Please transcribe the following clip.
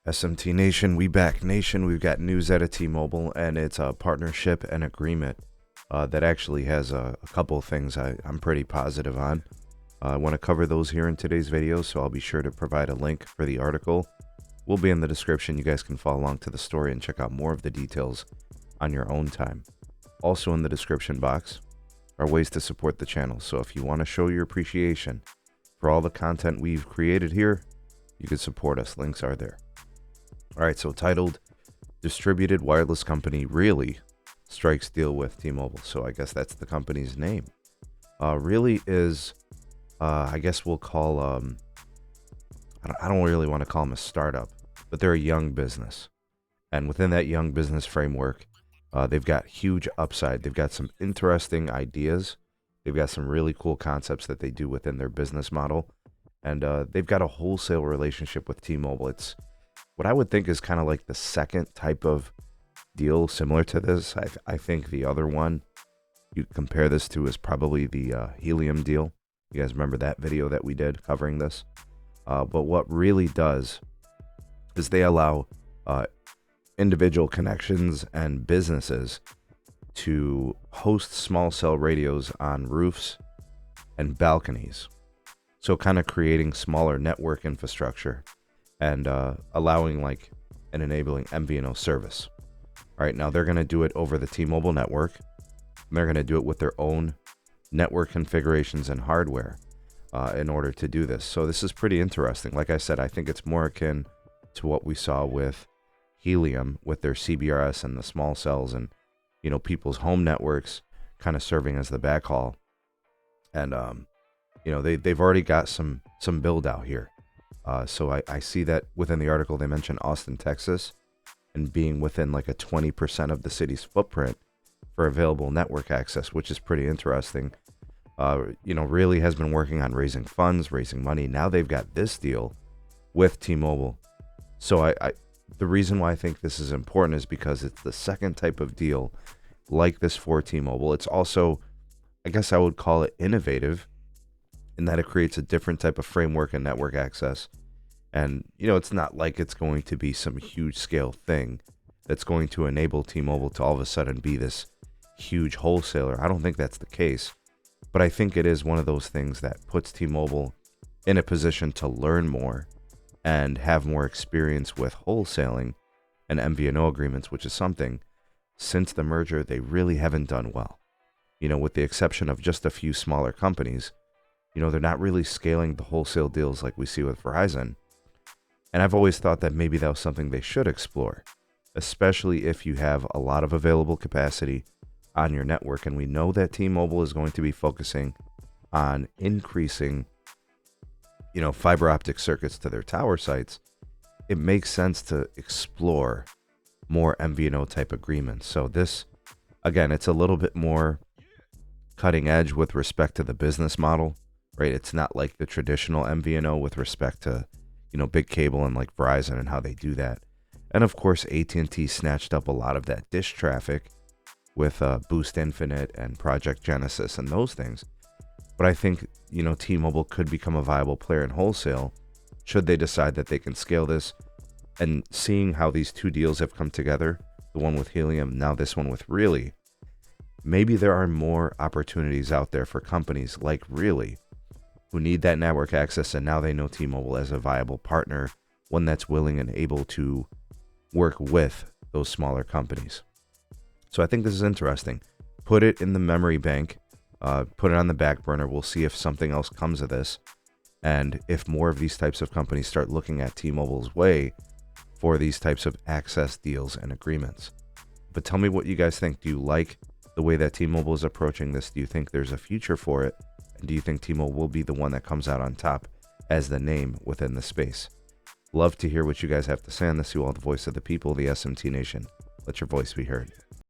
SMT Nation, we back nation. We've got news out of T-Mobile, and it's a partnership and agreement that actually has a couple of things I'm pretty positive on. I want to cover those here in today's video, so I'll be sure to provide a link for the article. Will be in the description. You guys can follow along to the story and check out more of the details on your own time. Also in the description box are ways to support the channel, so if you want to show your appreciation for all the content we've created here, you can support us. Links are there. Alright, so titled, Distributed Wireless Company Really Strikes Deal with T-Mobile. So I guess that's the company's name. Really is, I guess we'll call, I don't really want to call them a startup, but they're a young business. And within that young business framework, they've got huge upside. They've got some interesting ideas. They've got some really cool concepts that they do within their business model. And they've got a wholesale relationship with T-Mobile. It's what I would think is kind of like the second type of deal similar to this. I think the other one you compare this to is probably the Helium deal. You guys remember that video that we did covering this? But what really does is they allow individual connections and businesses to host small cell radios on roofs and balconies. So kind of creating smaller network infrastructure and allowing like an enabling MVNO service. All right, now they're going to do it over the T-Mobile network. And they're going to do it with their own network configurations and hardware in order to do this. So this is pretty interesting. Like I said, I think it's more akin to what we saw with Helium with their CBRS and the small cells and, you know, people's home networks kind of serving as the backhaul. And, you know, they've already got some build out here. So I see that within the article they mentioned Austin, Texas, and being within like a 20% of the city's footprint for available network access, which is pretty interesting. You know, really has been working on raising funds, raising money. Now they've got this deal with T-Mobile. So the reason why I think this is important is because it's the second type of deal like this for T-Mobile. It's also, I guess I would call it innovative, in that it creates a different type of framework and network access. And, you know, it's not like it's going to be some huge scale thing that's going to enable T-Mobile to all of a sudden be this huge wholesaler. I don't think that's the case. But I think it is one of those things that puts T-Mobile in a position to learn more and have more experience with wholesaling and MVNO agreements, which is something since the merger they really haven't done well. You know, with the exception of just a few smaller companies, you know, they're not really scaling the wholesale deals like we see with Verizon. And I've always thought that maybe that was something they should explore, especially if you have a lot of available capacity on your network. And we know that T-Mobile is going to be focusing on increasing, you know, fiber optic circuits to their tower sites. It makes sense to explore more MVNO type agreements. So this, again, it's a little bit more cutting edge with respect to the business model. Right, it's not like the traditional MVNO with respect to, you know, big cable and like Verizon and how they do that. And of course, AT&T snatched up a lot of that dish traffic with Boost Infinite and Project Genesis and those things. But I think, you know, T-Mobile could become a viable player in wholesale should they decide that they can scale this. And seeing how these two deals have come together, the one with Helium, now this one with Really, maybe there are more opportunities out there for companies like Really who need that network access, and now they know T-Mobile as a viable partner, one that's willing and able to work with those smaller companies. So I think this is interesting. Put it in the memory bank, put it on the back burner. We'll see if something else comes of this, and if more of these types of companies start looking at T-Mobile's way for these types of access deals and agreements. But tell me what you guys think. Do you like the way that T-Mobile is approaching this? Do you think there's a future for it? And do you think T-Mobile will be the one that comes out on top as the name within the space? Love to hear what you guys have to say on this. You all, the voice of the people, the SMT Nation. Let your voice be heard.